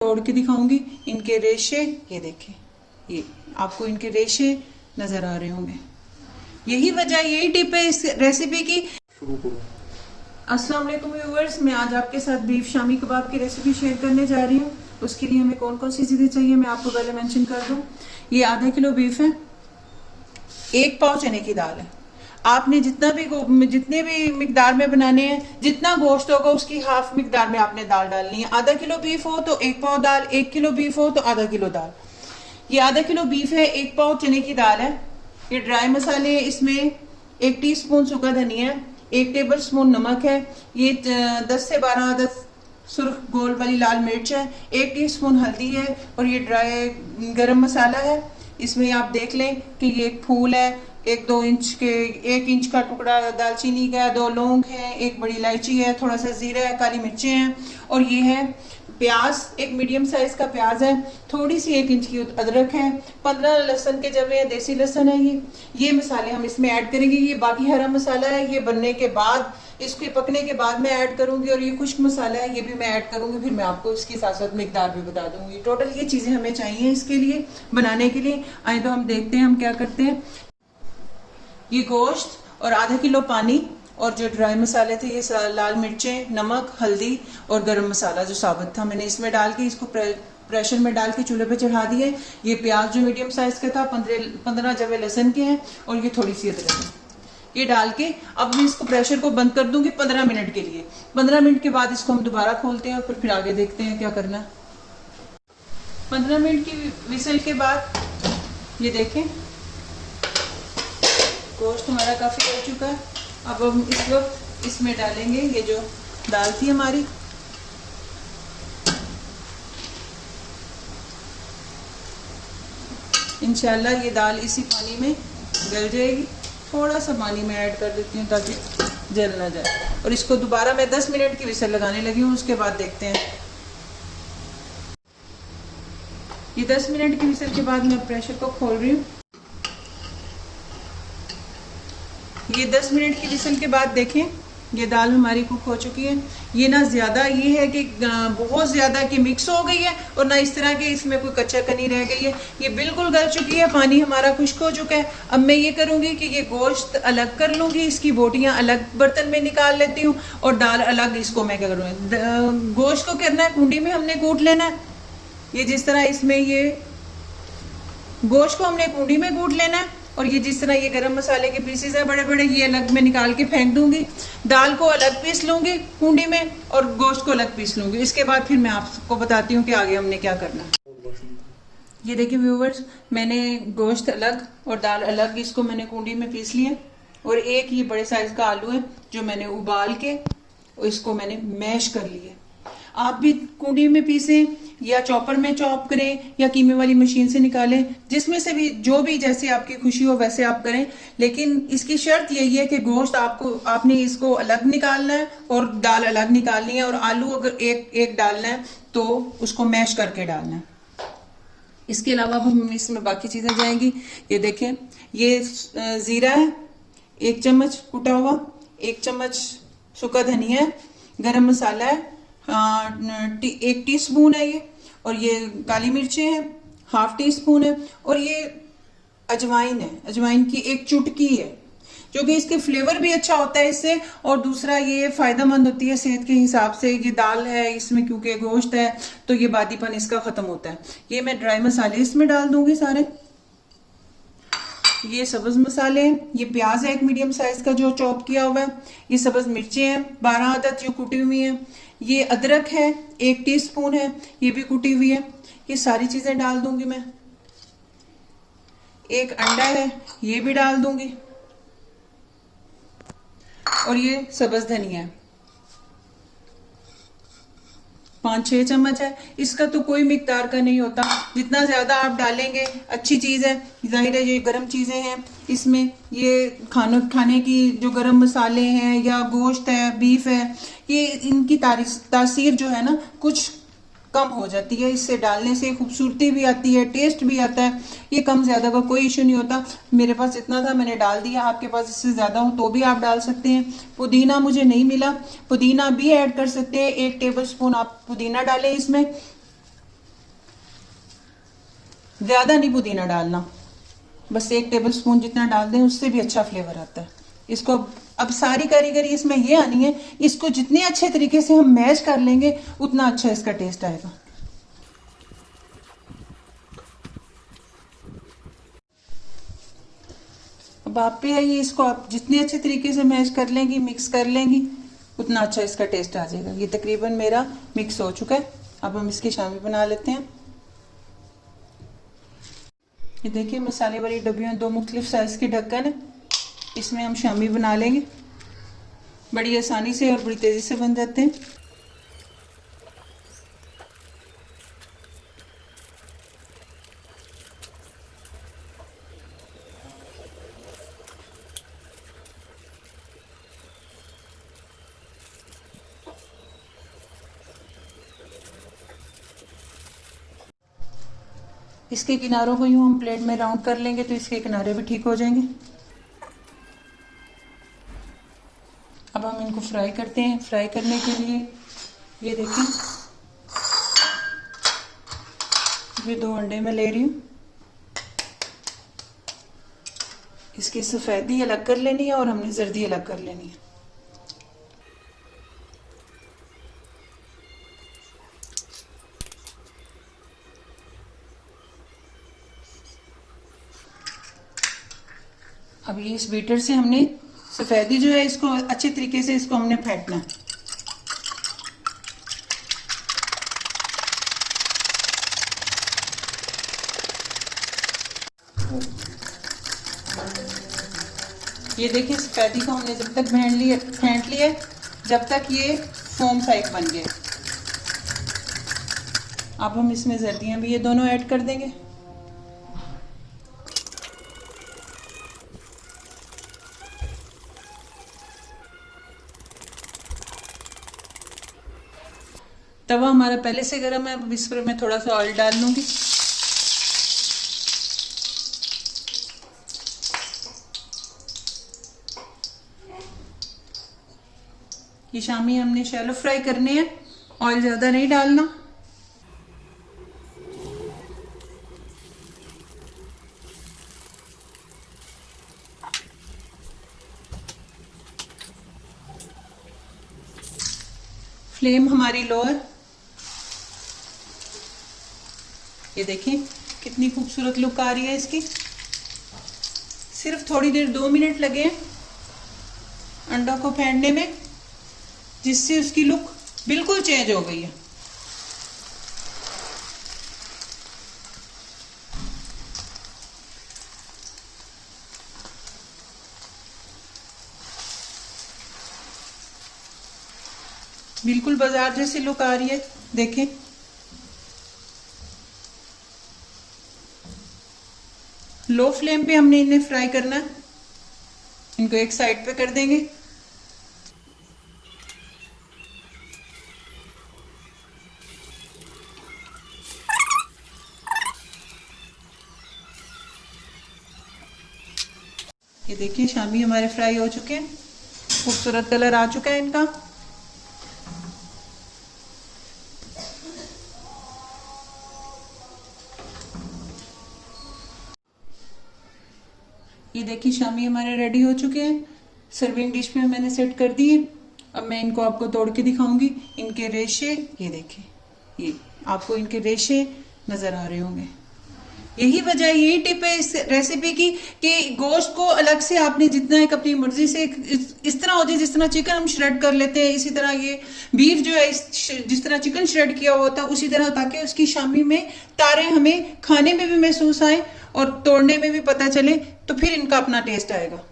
तोड़ के दिखाऊंगी। इनके रेशे ये देखें, ये आपको इनके रेशे नजर आ रहे होंगे। यही वजह, यही टिप है इस रेसिपी की। अस्सलाम वालेकुम व्यूअर्स, मैं आज आपके साथ बीफ शामी कबाब की रेसिपी शेयर करने जा रही हूँ। उसके लिए हमें कौन कौन सी चीजें चाहिए मैं आपको पहले मेंशन कर दूं। ये आधा किलो बीफ है, 1 पाव चने की दाल है। आपने जितने भी मिकदार में बनाने हैं, जितना गोश्त होगा उसकी हाफ मिकदार में आपने दाल डालनी है। आधा किलो बीफ हो तो 1 पाव दाल, 1 किलो बीफ हो तो आधा किलो दाल। ये आधा किलो बीफ है, 1 पाव चने की दाल है। ये ड्राई मसाले, इसमें 1 टीस्पून सूखा धनिया, 1 टेबल स्पून नमक है। ये 10 से 12 अदद सुर्ख गोल वाली लाल मिर्च है, 1 टीस्पून हल्दी है और ये ड्राई गरम मसाला है। इसमें आप देख लें कि ये एक फूल है, 1 इंच का टुकड़ा दालचीनी का, 2 लौंग है, 1 बड़ी इलायची है, थोड़ा सा जीरा है, काली मिर्चें हैं और ये है प्याज, 1 मीडियम साइज का प्याज है, थोड़ी सी 1 इंच की अदरक है, 15 लहसुन के जवे हैं, देसी लहसुन है। ये मसाले हम इसमें ऐड करेंगे। ये बाकी हरा मसाला है, ये बनने के बाद, इसके पकने के बाद मैं ऐड करूंगी। और ये खुश्क मसाला है, ये भी मैं ऐड करूंगी। फिर मैं आपको इसके साथ साथ मिकदार भी बता दूंगी। टोटल ये चीजें हमें चाहिए इसके लिए, बनाने के लिए। आए तो हम देखते हैं हम क्या करते हैं। ये गोश्त और आधा किलो पानी और जो ड्राई मसाले थे, ये लाल मिर्चें, नमक, हल्दी और गरम मसाला जो साबुत था, मैंने इसमें डाल के इसको प्रेशर में डाल के चूल्हे पे चढ़ा दिए। ये प्याज जो मीडियम साइज का था, 15 जवे लहसुन के हैं और ये थोड़ी सी अदरक है। ये डाल के अब मैं इसको प्रेशर को बंद कर दूंगी 15 मिनट के लिए। 15 मिनट के बाद इसको हम दोबारा खोलते हैं और फिर आगे देखते हैं क्या करना है। 15 मिनट की विसल के बाद ये देखें गोश्त हमारा काफी हो चुका है। अब हम इस वक्त इसमें डालेंगे ये जो दाल थी हमारी। इंशाल्लाह ये दाल इसी पानी में गल जाएगी। थोड़ा सा पानी में ऐड कर देती हूँ ताकि जल ना जाए। और इसको दोबारा मैं 10 मिनट की विसल लगाने लगी हूँ, उसके बाद देखते हैं। ये 10 मिनट की विसल के बाद मैं प्रेशर को खोल रही हूँ। ये 10 मिनट की विसल के बाद देखें ये दाल हमारी कुक हो चुकी है। ये ना ज्यादा ये है कि बहुत ज्यादा कि मिक्स हो गई है और ना इस तरह के इसमें कोई कच्चा कनी रह गई है। ये बिल्कुल गल चुकी है, पानी हमारा खुश्क हो चुका है। अब मैं ये करूंगी कि ये गोश्त अलग कर लूंगी, इसकी बोटियां अलग बर्तन में निकाल लेती हूँ और दाल अलग। इसको मैं क्या करूँगी, गोश्त को करना है कुंडी में हमने कूट लेना है। ये जिस तरह इसमें ये गोश्त को हमने कुंडी में कूट लेना है और ये जिस तरह ये गरम मसाले के पीसेस है बड़े बड़े, ये अलग में निकाल के फेंक दूंगी। दाल को अलग पीस लूंगी कुंडी में और गोश्त को अलग पीस लूंगी। इसके बाद फिर मैं आपको बताती हूँ कि आगे हमने क्या करना है। ये देखिए व्यूवर्स, मैंने गोश्त अलग और दाल अलग, इसको मैंने कुंडी में पीस लिया। और एक ये बड़े साइज का आलू है जो मैंने उबाल के इसको मैंने मैश कर लिया। आप भी कुंडी में पीसें या चॉपर में चॉप करें या कीमे वाली मशीन से निकालें, जिसमें से भी जो भी जैसे आपकी खुशी हो वैसे आप करें। लेकिन इसकी शर्त यही है कि गोश्त आपने इसको अलग निकालना है और दाल अलग निकालनी है। और आलू अगर एक डालना है तो उसको मैश करके डालना है। इसके अलावा हम इसमें बाकी चीजें जाएंगी। ये देखें, ये जीरा है 1 चम्मच कुटा हुआ, 1 चम्मच सूखा धनिया है, गरम मसाला है 1 टीस्पून है ये, और ये काली मिर्चें हैं 1/2 टीस्पून है, और ये अजवाइन है, अजवाइन की 1 चुटकी है, जो कि इसके फ्लेवर भी अच्छा होता है इससे। और दूसरा ये फायदेमंद होती है सेहत के हिसाब से। ये दाल है इसमें क्योंकि गोश्त है तो ये बादीपन इसका खत्म होता है। ये मैं ड्राई मसाले इसमें डाल दूंगी सारे। ये सब्ज मसाले हैं, ये प्याज है 1 मीडियम साइज का जो चॉप किया हुआ है, ये सब्ज मिर्चें हैं 12 अदद जो कुटी हुई हैं, ये अदरक है 1 टीस्पून है, ये भी कुटी हुई है। ये सारी चीजें डाल दूंगी मैं। 1 अंडा है, ये भी डाल दूंगी। और ये सब्ज धनिया है 5-6 चम्मच है। इसका तो कोई मिकदार का नहीं होता, जितना ज्यादा आप डालेंगे अच्छी चीज है। जाहिर है ये गरम चीजें हैं, इसमें ये खाने की जो गरम मसाले हैं या गोश्त है, बीफ है, ये इनकी तासीर जो है ना कुछ कम हो जाती है। इससे डालने से खूबसूरती भी आती है, टेस्ट भी आता है। ये कम ज्यादा का कोई इशू नहीं होता। मेरे पास इतना था मैंने डाल दिया, आपके पास इससे ज्यादा हो तो भी आप डाल सकते हैं। पुदीना मुझे नहीं मिला, पुदीना भी ऐड कर सकते हैं। 1 टेबल स्पून आप पुदीना डालें इसमें। ज़्यादा नहीं पुदीना डालना, बस 1 टेबलस्पून जितना डाल दें, उससे भी अच्छा फ्लेवर आता है। इसको अब सारी कारीगरी इसमें ये आनी है, इसको जितने अच्छे तरीके से हम मैश कर लेंगे उतना अच्छा इसका टेस्ट आएगा। अब आप पे है ये, इसको आप जितने अच्छे तरीके से मैश कर लेंगी, मिक्स कर लेंगी, उतना अच्छा इसका टेस्ट आ जाएगा। ये तकरीबन मेरा मिक्स हो चुका है। अब हम इसकी शामी बना लेते हैं। ये देखिए मसाले वाली डब्बियों 2 मुख्तलिफ साइज के ढक्कन है, इसमें हम शामी बना लेंगे। बड़ी आसानी से और बड़ी तेज़ी से बन जाते हैं। इसके किनारों को यूँ हम प्लेट में राउंड कर लेंगे तो इसके किनारे भी ठीक हो जाएंगे। अब हम इनको फ्राई करते हैं। फ्राई करने के लिए ये देखें, ये 2 अंडे मैं ले रही हूँ। इसकी सफ़ेदी अलग कर लेनी है और हमने जर्दी अलग कर लेनी है। अब ये इस बीटर से हमने सफ़ेदी जो है इसको अच्छे तरीके से इसको हमने फेंटना है। ये देखिए सफ़ेदी को हमने जब तक फेंट लिया जब तक ये फोम साइक बन गए। अब हम इसमें जर्दियाँ भी ये दोनों ऐड कर देंगे। तवा हमारा पहले से गर्म है, अब इस पर मैं थोड़ा सा ऑयल डाल लूँगी। ये शामी हमने शैलो फ्राई करने हैं, ऑयल ज़्यादा नहीं डालना। फ्लेम हमारी लोअर। ये देखिए कितनी खूबसूरत लुक आ रही है इसकी। सिर्फ थोड़ी देर 2 मिनट लगे अंडों को फेंटने में, जिससे उसकी लुक बिल्कुल चेंज हो गई है। बिल्कुल बाजार जैसी लुक आ रही है। देखें लो फ्लेम पे हमने इन्हें फ्राई करना है। इनको एक साइड पे कर देंगे। ये देखिए शामी हमारे फ्राई हो चुके हैं, खूबसूरत कलर आ चुका है इनका। ये देखिए शामी हमारे रेडी हो चुके हैं। सर्विंग डिश में मैंने सेट कर दिए। अब मैं इनको आपको तोड़ के दिखाऊंगी। इनके रेशे ये देखिए, ये आपको इनके रेशे नजर आ रहे होंगे। यही वजह, यही टिप है इस रेसिपी की कि गोश्त को अलग से आपने जितना एक अपनी मर्जी से इस तरह हो जाए जिस तरह चिकन हम श्रेड कर लेते हैं, इसी तरह ये बीफ जो है जिस तरह चिकन श्रेड किया हुआ होता है उसी तरह, ताकि उसकी शामी में तारे हमें खाने में भी महसूस आए और तोड़ने में भी पता चले, तो फिर इनका अपना टेस्ट आएगा।